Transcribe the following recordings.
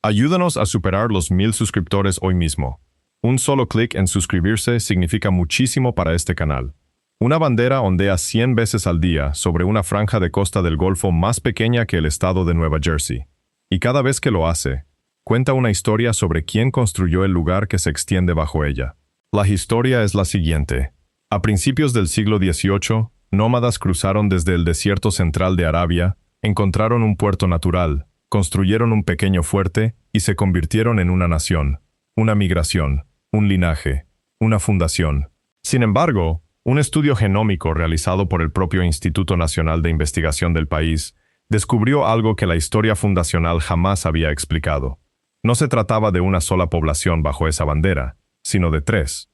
Ayúdanos a superar los 1000 suscriptores hoy mismo. Un solo clic en suscribirse significa muchísimo para este canal. Una bandera ondea 100 veces al día sobre una franja de costa del Golfo más pequeña que el estado de Nueva Jersey. Y cada vez que lo hace, cuenta una historia sobre quién construyó el lugar que se extiende bajo ella. La historia es la siguiente. A principios del siglo XVIII, nómadas cruzaron desde el desierto central de Arabia, encontraron un puerto natural, construyeron un pequeño fuerte y se convirtieron en una nación, una migración, un linaje, una fundación. Sin embargo, un estudio genómico realizado por el propio Instituto Nacional de Investigación del país descubrió algo que la historia fundacional jamás había explicado. No se trataba de una sola población bajo esa bandera, sino de tres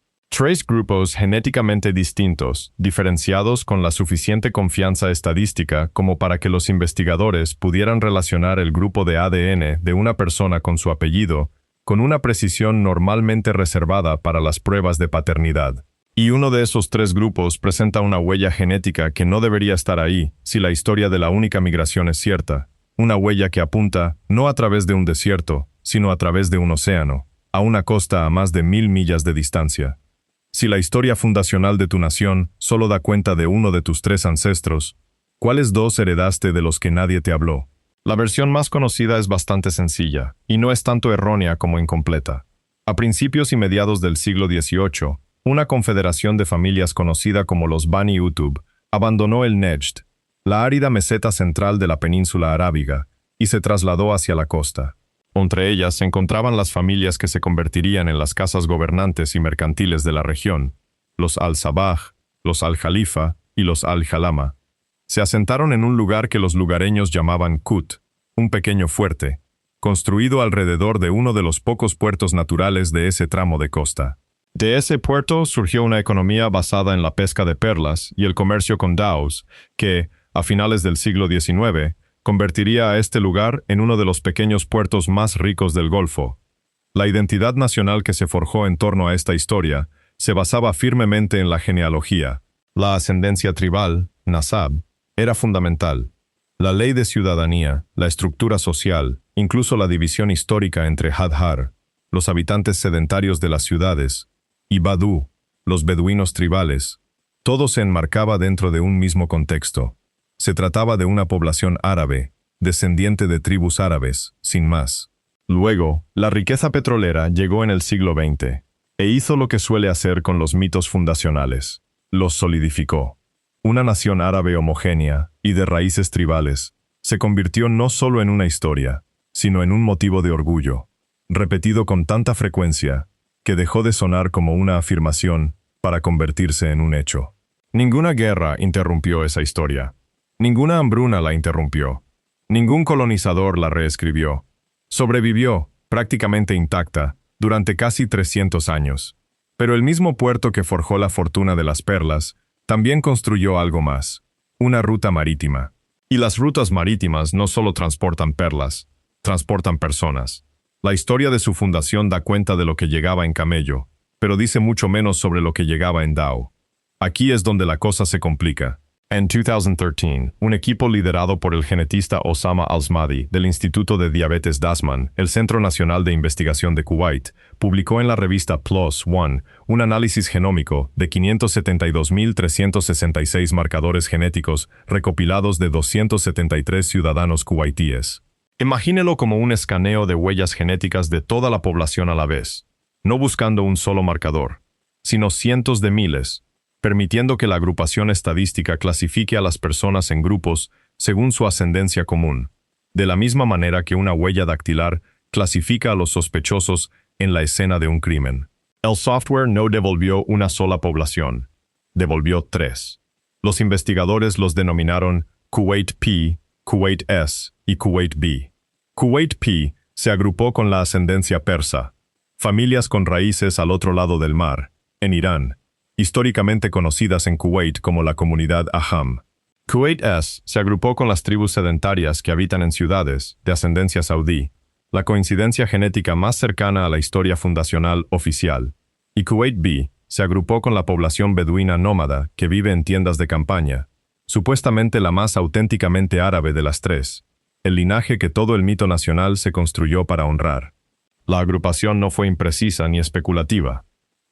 grupos genéticamente distintos, diferenciados con la suficiente confianza estadística como para que los investigadores pudieran relacionar el grupo de ADN de una persona con su apellido con una precisión normalmente reservada para las pruebas de paternidad. Y uno de esos tres grupos presenta una huella genética que no debería estar ahí si la historia de la única migración es cierta, una huella que apunta no a través de un desierto, sino a través de un océano, a una costa a más de 1000 millas de distancia. Si la historia fundacional de tu nación solo da cuenta de uno de tus tres ancestros, ¿cuáles dos heredaste de los que nadie te habló? La versión más conocida es bastante sencilla, y no es tanto errónea como incompleta. A principios y mediados del siglo XVIII, una confederación de familias conocida como los Bani Utub abandonó el Nejd, la árida meseta central de la península arábiga, y se trasladó hacia la costa. Entre ellas se encontraban las familias que se convertirían en las casas gobernantes y mercantiles de la región, los al-Sabah, los al-Jalifa y los al-Jalama. Se asentaron en un lugar que los lugareños llamaban Kut, un pequeño fuerte, construido alrededor de uno de los pocos puertos naturales de ese tramo de costa. De ese puerto surgió una economía basada en la pesca de perlas y el comercio con daos, que, a finales del siglo XIX, convertiría a este lugar en uno de los pequeños puertos más ricos del Golfo. La identidad nacional que se forjó en torno a esta historia se basaba firmemente en la genealogía. La ascendencia tribal, nasab, era fundamental. La ley de ciudadanía, la estructura social, incluso la división histórica entre Hadhar, los habitantes sedentarios de las ciudades, y Badú, los beduinos tribales, todo se enmarcaba dentro de un mismo contexto. Se trataba de una población árabe, descendiente de tribus árabes, sin más. Luego, la riqueza petrolera llegó en el siglo XX, e hizo lo que suele hacer con los mitos fundacionales. Los solidificó. Una nación árabe homogénea y de raíces tribales se convirtió no solo en una historia, sino en un motivo de orgullo, repetido con tanta frecuencia que dejó de sonar como una afirmación para convertirse en un hecho. Ninguna guerra interrumpió esa historia. Ninguna hambruna la interrumpió. Ningún colonizador la reescribió. Sobrevivió, prácticamente intacta, durante casi 300 años. Pero el mismo puerto que forjó la fortuna de las perlas también construyó algo más, una ruta marítima. Y las rutas marítimas no solo transportan perlas, transportan personas. La historia de su fundación da cuenta de lo que llegaba en camello, pero dice mucho menos sobre lo que llegaba en dhow. Aquí es donde la cosa se complica. En 2013, un equipo liderado por el genetista Osama Al-Smadi del Instituto de Diabetes Dasman, el Centro Nacional de Investigación de Kuwait, publicó en la revista PLOS ONE un análisis genómico de 572.366 marcadores genéticos recopilados de 273 ciudadanos kuwaitíes. Imagínelo como un escaneo de huellas genéticas de toda la población a la vez, no buscando un solo marcador, sino cientos de miles, permitiendo que la agrupación estadística clasifique a las personas en grupos según su ascendencia común, de la misma manera que una huella dactilar clasifica a los sospechosos en la escena de un crimen. El software no devolvió una sola población, devolvió tres. Los investigadores los denominaron Kuwait P, Kuwait S y Kuwait B. Kuwait P se agrupó con la ascendencia persa, familias con raíces al otro lado del mar, en Irán, históricamente conocidas en Kuwait como la comunidad Aham. Kuwait S se agrupó con las tribus sedentarias que habitan en ciudades, de ascendencia saudí, la coincidencia genética más cercana a la historia fundacional oficial. Y Kuwait B se agrupó con la población beduina nómada que vive en tiendas de campaña, supuestamente la más auténticamente árabe de las tres. el linaje que todo el mito nacional se construyó para honrar. La agrupación no fue imprecisa ni especulativa.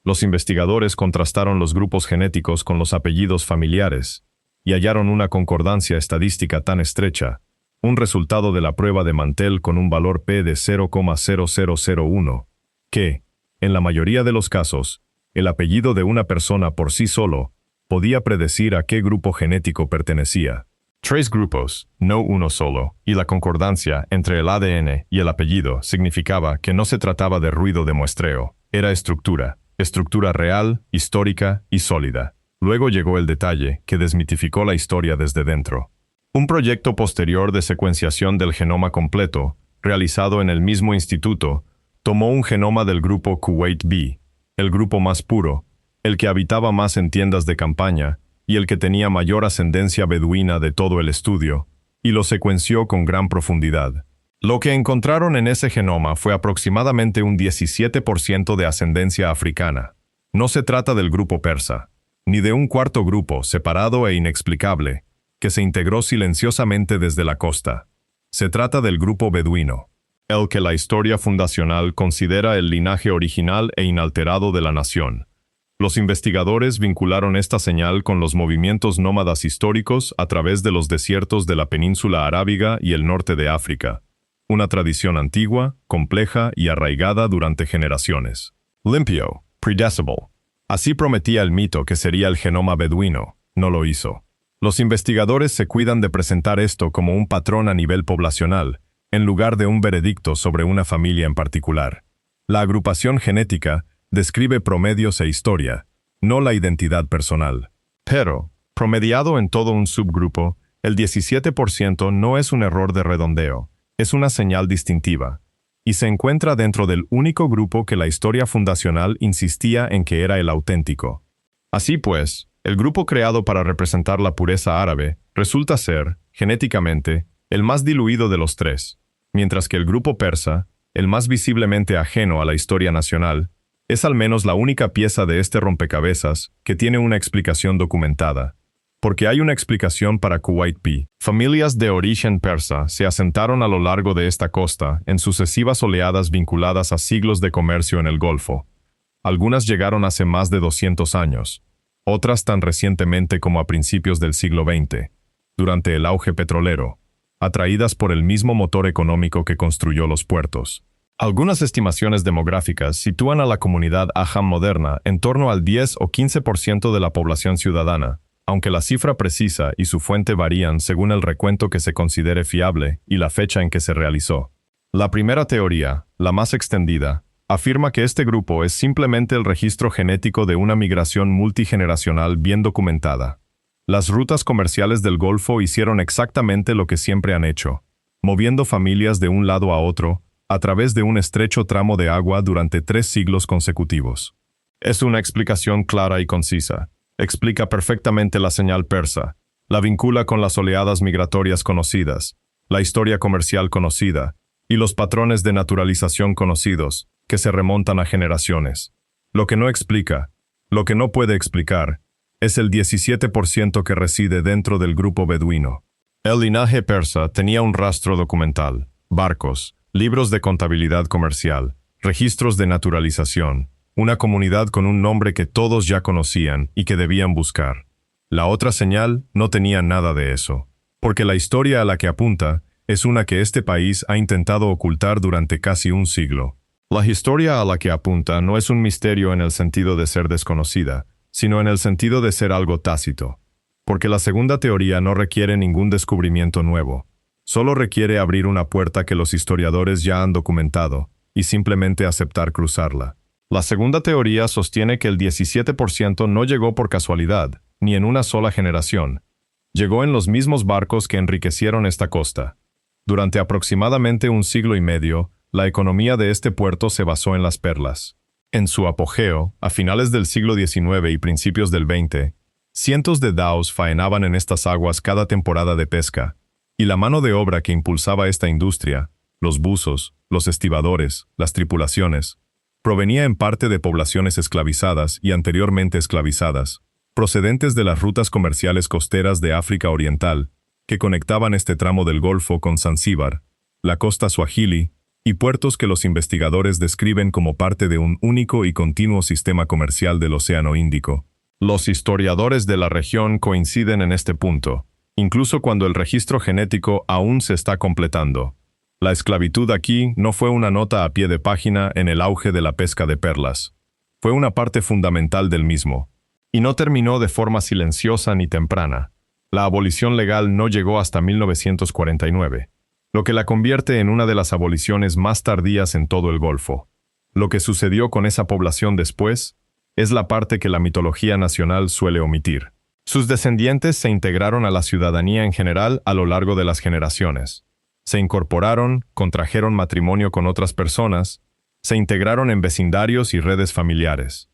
Los investigadores contrastaron los grupos genéticos con los apellidos familiares y hallaron una concordancia estadística tan estrecha, un resultado de la prueba de Mantel con un valor P de 0,0001, que, en la mayoría de los casos, el apellido de una persona por sí solo podía predecir a qué grupo genético pertenecía. 3 grupos, no uno solo, y la concordancia entre el ADN y el apellido significaba que no se trataba de ruido de muestreo, era estructura real, histórica y sólida. Luego llegó el detalle que desmitificó la historia desde dentro. Un proyecto posterior de secuenciación del genoma completo, realizado en el mismo instituto, tomó un genoma del grupo Kuwait B, el grupo más puro, el que habitaba más en tiendas de campaña y el que tenía mayor ascendencia beduina de todo el estudio, y lo secuenció con gran profundidad. Lo que encontraron en ese genoma fue aproximadamente un 17% de ascendencia africana. No se trata del grupo persa, ni de un cuarto grupo separado e inexplicable, que se integró silenciosamente desde la costa. Se trata del grupo beduino, el que la historia fundacional considera el linaje original e inalterado de la nación. Los investigadores vincularon esta señal con los movimientos nómadas históricos a través de los desiertos de la península arábiga y el norte de África, una tradición antigua, compleja y arraigada durante generaciones. Limpio, predecible. Así prometía el mito que sería el genoma beduino, no lo hizo. Los investigadores se cuidan de presentar esto como un patrón a nivel poblacional, en lugar de un veredicto sobre una familia en particular. La agrupación genética describe promedios e historia, no la identidad personal. Pero, promediado en todo un subgrupo, el 17% no es un error de redondeo, es una señal distintiva, y se encuentra dentro del único grupo que la historia fundacional insistía en que era el auténtico. Así pues, el grupo creado para representar la pureza árabe resulta ser, genéticamente, el más diluido de los tres, mientras que el grupo persa, el más visiblemente ajeno a la historia nacional, es al menos la única pieza de este rompecabezas que tiene una explicación documentada. Porque hay una explicación para Kuwait B. Familias de origen persa se asentaron a lo largo de esta costa en sucesivas oleadas vinculadas a siglos de comercio en el Golfo. Algunas llegaron hace más de 200 años, otras tan recientemente como a principios del siglo XX, durante el auge petrolero, atraídas por el mismo motor económico que construyó los puertos. Algunas estimaciones demográficas sitúan a la comunidad Ajam moderna en torno al 10 o 15% de la población ciudadana, aunque la cifra precisa y su fuente varían según el recuento que se considere fiable y la fecha en que se realizó. La primera teoría, la más extendida, afirma que este grupo es simplemente el registro genético de una migración multigeneracional bien documentada. Las rutas comerciales del Golfo hicieron exactamente lo que siempre han hecho, moviendo familias de un lado a otro, a través de un estrecho tramo de agua durante 3 siglos consecutivos. Es una explicación clara y concisa. Explica perfectamente la señal persa, la vincula con las oleadas migratorias conocidas, la historia comercial conocida y los patrones de naturalización conocidos, que se remontan a generaciones. Lo que no explica, lo que no puede explicar, es el 17% que reside dentro del grupo beduino. El linaje persa tenía un rastro documental, barcos, libros de contabilidad comercial, registros de naturalización, una comunidad con un nombre que todos ya conocían y que debían buscar. La otra señal no tenía nada de eso, porque la historia a la que apunta es una que este país ha intentado ocultar durante casi un siglo. La historia a la que apunta no es un misterio en el sentido de ser desconocida, sino en el sentido de ser algo tácito, porque la segunda teoría no requiere ningún descubrimiento nuevo, solo requiere abrir una puerta que los historiadores ya han documentado y simplemente aceptar cruzarla. La segunda teoría sostiene que el 17% no llegó por casualidad, ni en una sola generación. Llegó en los mismos barcos que enriquecieron esta costa. Durante aproximadamente un siglo y medio, la economía de este puerto se basó en las perlas. En su apogeo, a finales del siglo XIX y principios del XX, cientos de daos faenaban en estas aguas cada temporada de pesca, y la mano de obra que impulsaba esta industria, los buzos, los estibadores, las tripulaciones, provenía en parte de poblaciones esclavizadas y anteriormente esclavizadas, procedentes de las rutas comerciales costeras de África Oriental, que conectaban este tramo del Golfo con Zanzíbar, la costa suajili y puertos que los investigadores describen como parte de un único y continuo sistema comercial del Océano Índico. Los historiadores de la región coinciden en este punto, incluso cuando el registro genético aún se está completando. La esclavitud aquí no fue una nota a pie de página en el auge de la pesca de perlas. Fue una parte fundamental del mismo. Y no terminó de forma silenciosa ni temprana. La abolición legal no llegó hasta 1949, lo que la convierte en una de las aboliciones más tardías en todo el Golfo. Lo que sucedió con esa población después es la parte que la mitología nacional suele omitir. Sus descendientes se integraron a la ciudadanía en general a lo largo de las generaciones. Se incorporaron, contrajeron matrimonio con otras personas, se integraron en vecindarios y redes familiares.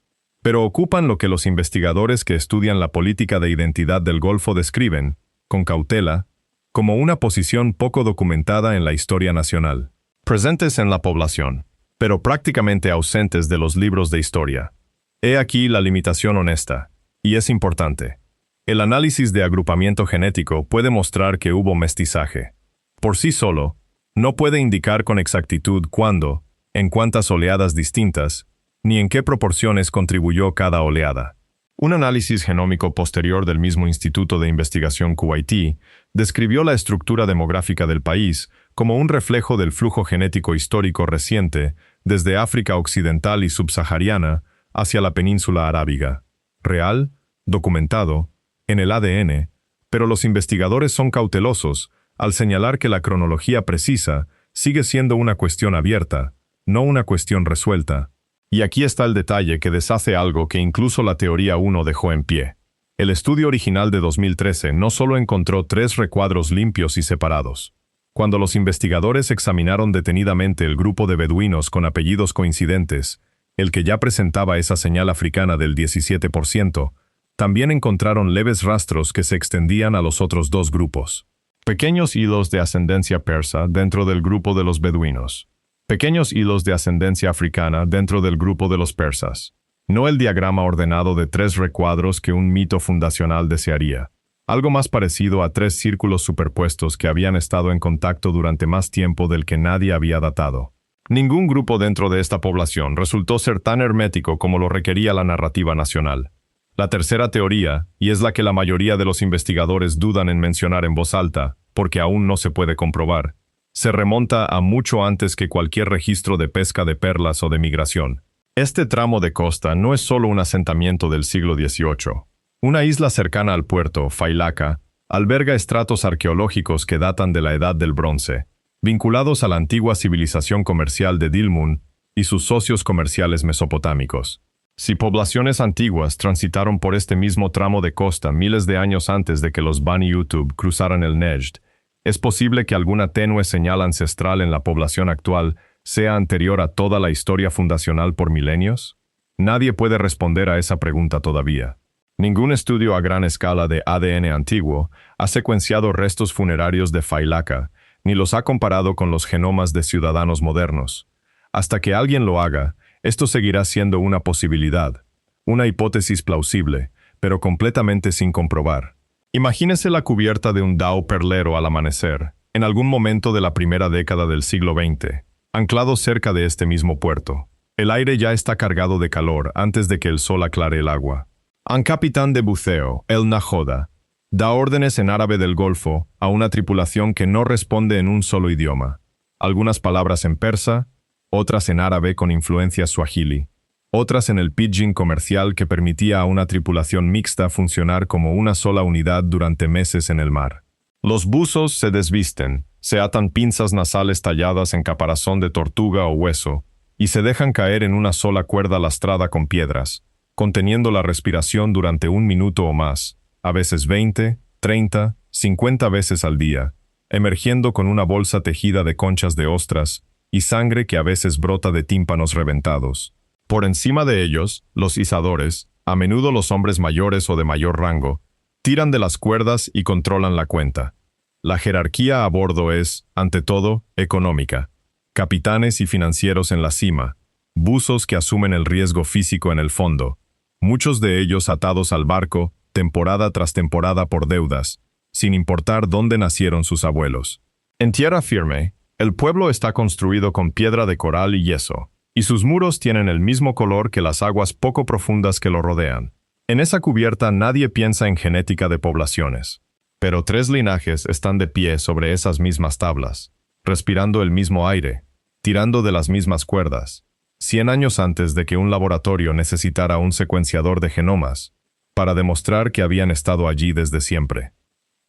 Pero ocupan lo que los investigadores que estudian la política de identidad del Golfo describen, con cautela, como una posición poco documentada en la historia nacional. Presentes en la población, pero prácticamente ausentes de los libros de historia. He aquí la limitación honesta, y es importante. El análisis de agrupamiento genético puede mostrar que hubo mestizaje. Por sí solo, no puede indicar con exactitud cuándo, en cuántas oleadas distintas, ni en qué proporciones contribuyó cada oleada. Un análisis genómico posterior del mismo Instituto de Investigación QIT describió la estructura demográfica del país como un reflejo del flujo genético histórico reciente desde África Occidental y Subsahariana hacia la península arábiga. Real, documentado, en el ADN, pero los investigadores son cautelosos al señalar que la cronología precisa sigue siendo una cuestión abierta, no una cuestión resuelta. Y aquí está el detalle que deshace algo que incluso la teoría 1 dejó en pie. El estudio original de 2013 no solo encontró 3 recuadros limpios y separados. Cuando los investigadores examinaron detenidamente el grupo de beduinos con apellidos coincidentes, el que ya presentaba esa señal africana del 17%, también encontraron leves rastros que se extendían a los otros 2 grupos. Pequeños hilos de ascendencia persa dentro del grupo de los beduinos. Pequeños hilos de ascendencia africana dentro del grupo de los persas. No el diagrama ordenado de 3 recuadros que un mito fundacional desearía. Algo más parecido a 3 círculos superpuestos que habían estado en contacto durante más tiempo del que nadie había datado. Ningún grupo dentro de esta población resultó ser tan hermético como lo requería la narrativa nacional. La tercera teoría, y es la que la mayoría de los investigadores dudan en mencionar en voz alta, porque aún no se puede comprobar, se remonta a mucho antes que cualquier registro de pesca de perlas o de migración. Este tramo de costa no es solo un asentamiento del siglo XVIII. Una isla cercana al puerto, Failaka, alberga estratos arqueológicos que datan de la Edad del Bronce, vinculados a la antigua civilización comercial de Dilmun y sus socios comerciales mesopotámicos. Si poblaciones antiguas transitaron por este mismo tramo de costa miles de años antes de que los Bani Utub cruzaran el Nejd, es posible que alguna tenue señal ancestral en la población actual sea anterior a toda la historia fundacional por milenios. Nadie puede responder a esa pregunta todavía. Ningún estudio a gran escala de ADN antiguo ha secuenciado restos funerarios de Failaka, ni los ha comparado con los genomas de ciudadanos modernos. Hasta que alguien lo haga, esto seguirá siendo una posibilidad, una hipótesis plausible, pero completamente sin comprobar. Imagínese la cubierta de un dhow perlero al amanecer, en algún momento de la primera década del siglo XX, anclado cerca de este mismo puerto. El aire ya está cargado de calor antes de que el sol aclare el agua. Un capitán de buceo, el Nahoda, da órdenes en árabe del Golfo a una tripulación que no responde en un solo idioma. Algunas palabras en persa, otras en árabe con influencia suajili, otras en el pidgin comercial que permitía a una tripulación mixta funcionar como una sola unidad durante meses en el mar. Los buzos se desvisten, se atan pinzas nasales talladas en caparazón de tortuga o hueso, y se dejan caer en una sola cuerda lastrada con piedras, conteniendo la respiración durante 1 minuto o más, a veces 20, 30, 50 veces al día, emergiendo con una bolsa tejida de conchas de ostras y sangre que a veces brota de tímpanos reventados. Por encima de ellos, los izadores, a menudo los hombres mayores o de mayor rango, tiran de las cuerdas y controlan la cuenta. La jerarquía a bordo es, ante todo, económica. Capitanes y financieros en la cima, buzos que asumen el riesgo físico en el fondo, muchos de ellos atados al barco, temporada tras temporada por deudas, sin importar dónde nacieron sus abuelos. En tierra firme, el pueblo está construido con piedra de coral y yeso, y sus muros tienen el mismo color que las aguas poco profundas que lo rodean. En esa cubierta nadie piensa en genética de poblaciones. Pero 3 linajes están de pie sobre esas mismas tablas, respirando el mismo aire, tirando de las mismas cuerdas, 100 años antes de que un laboratorio necesitara un secuenciador de genomas, para demostrar que habían estado allí desde siempre.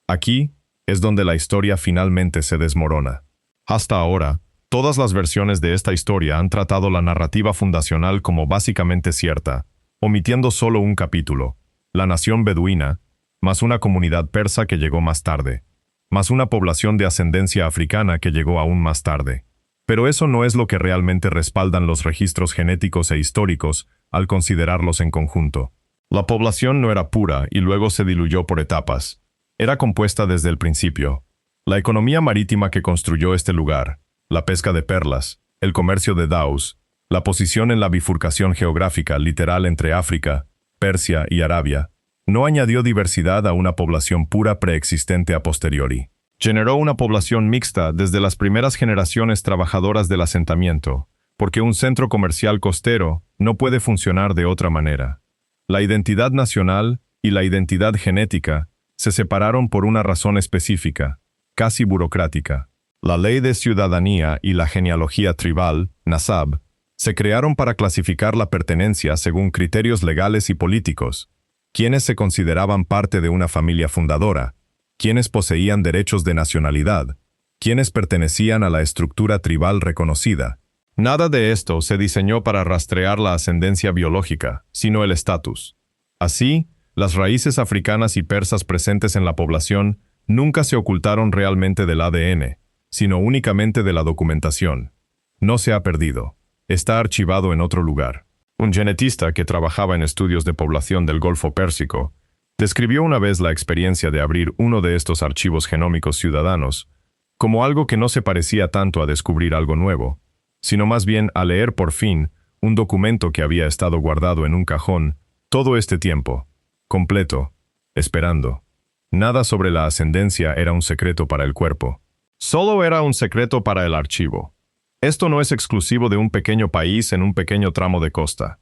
Aquí es donde la historia finalmente se desmorona. Hasta ahora, todas las versiones de esta historia han tratado la narrativa fundacional como básicamente cierta, omitiendo solo un capítulo, la nación beduina, más una comunidad persa que llegó más tarde, más una población de ascendencia africana que llegó aún más tarde. Pero eso no es lo que realmente respaldan los registros genéticos e históricos al considerarlos en conjunto. La población no era pura y luego se diluyó por etapas. Era compuesta desde el principio. La economía marítima que construyó este lugar, la pesca de perlas, el comercio de daos, la posición en la bifurcación geográfica literal entre África, Persia y Arabia, no añadió diversidad a una población pura preexistente a posteriori. Generó una población mixta desde las primeras generaciones trabajadoras del asentamiento, porque un centro comercial costero no puede funcionar de otra manera. La identidad nacional y la identidad genética se separaron por una razón específica, casi burocrática. La ley de ciudadanía y la genealogía tribal, Nasab, se crearon para clasificar la pertenencia según criterios legales y políticos, quienes se consideraban parte de una familia fundadora, quienes poseían derechos de nacionalidad, quienes pertenecían a la estructura tribal reconocida. Nada de esto se diseñó para rastrear la ascendencia biológica, sino el estatus. Así, las raíces africanas y persas presentes en la población nunca se ocultaron realmente del ADN, sino únicamente de la documentación. No se ha perdido. Está archivado en otro lugar. Un genetista que trabajaba en estudios de población del Golfo Pérsico describió una vez la experiencia de abrir uno de estos archivos genómicos ciudadanos como algo que no se parecía tanto a descubrir algo nuevo, sino más bien a leer por fin un documento que había estado guardado en un cajón todo este tiempo, completo, esperando. Nada sobre la ascendencia era un secreto para el cuerpo. Solo era un secreto para el archivo. Esto no es exclusivo de un pequeño país en un pequeño tramo de costa.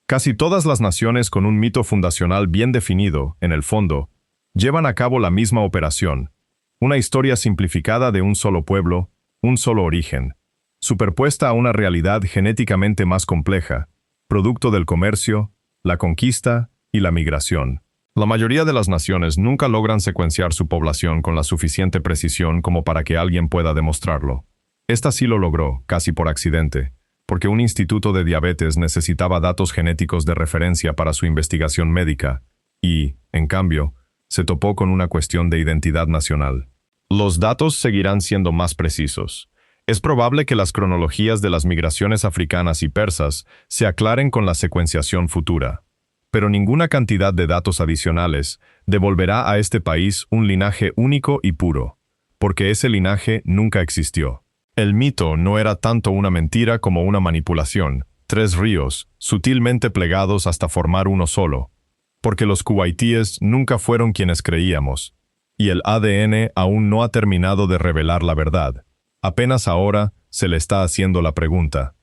Casi todas las naciones con un mito fundacional bien definido, en el fondo, llevan a cabo la misma operación, una historia simplificada de un solo pueblo, un solo origen, superpuesta a una realidad genéticamente más compleja, producto del comercio, la conquista y la migración. La mayoría de las naciones nunca logran secuenciar su población con la suficiente precisión como para que alguien pueda demostrarlo. Esta sí lo logró, casi por accidente, porque un instituto de diabetes necesitaba datos genéticos de referencia para su investigación médica y, en cambio, se topó con una cuestión de identidad nacional. Los datos seguirán siendo más precisos. Es probable que las cronologías de las migraciones africanas y persas se aclaren con la secuenciación futura, pero ninguna cantidad de datos adicionales devolverá a este país un linaje único y puro, porque ese linaje nunca existió. El mito no era tanto una mentira como una manipulación, 3 ríos, sutilmente plegados hasta formar uno solo, porque los kuwaitíes nunca fueron quienes creíamos, y el ADN aún no ha terminado de revelar la verdad. Apenas ahora se le está haciendo la pregunta,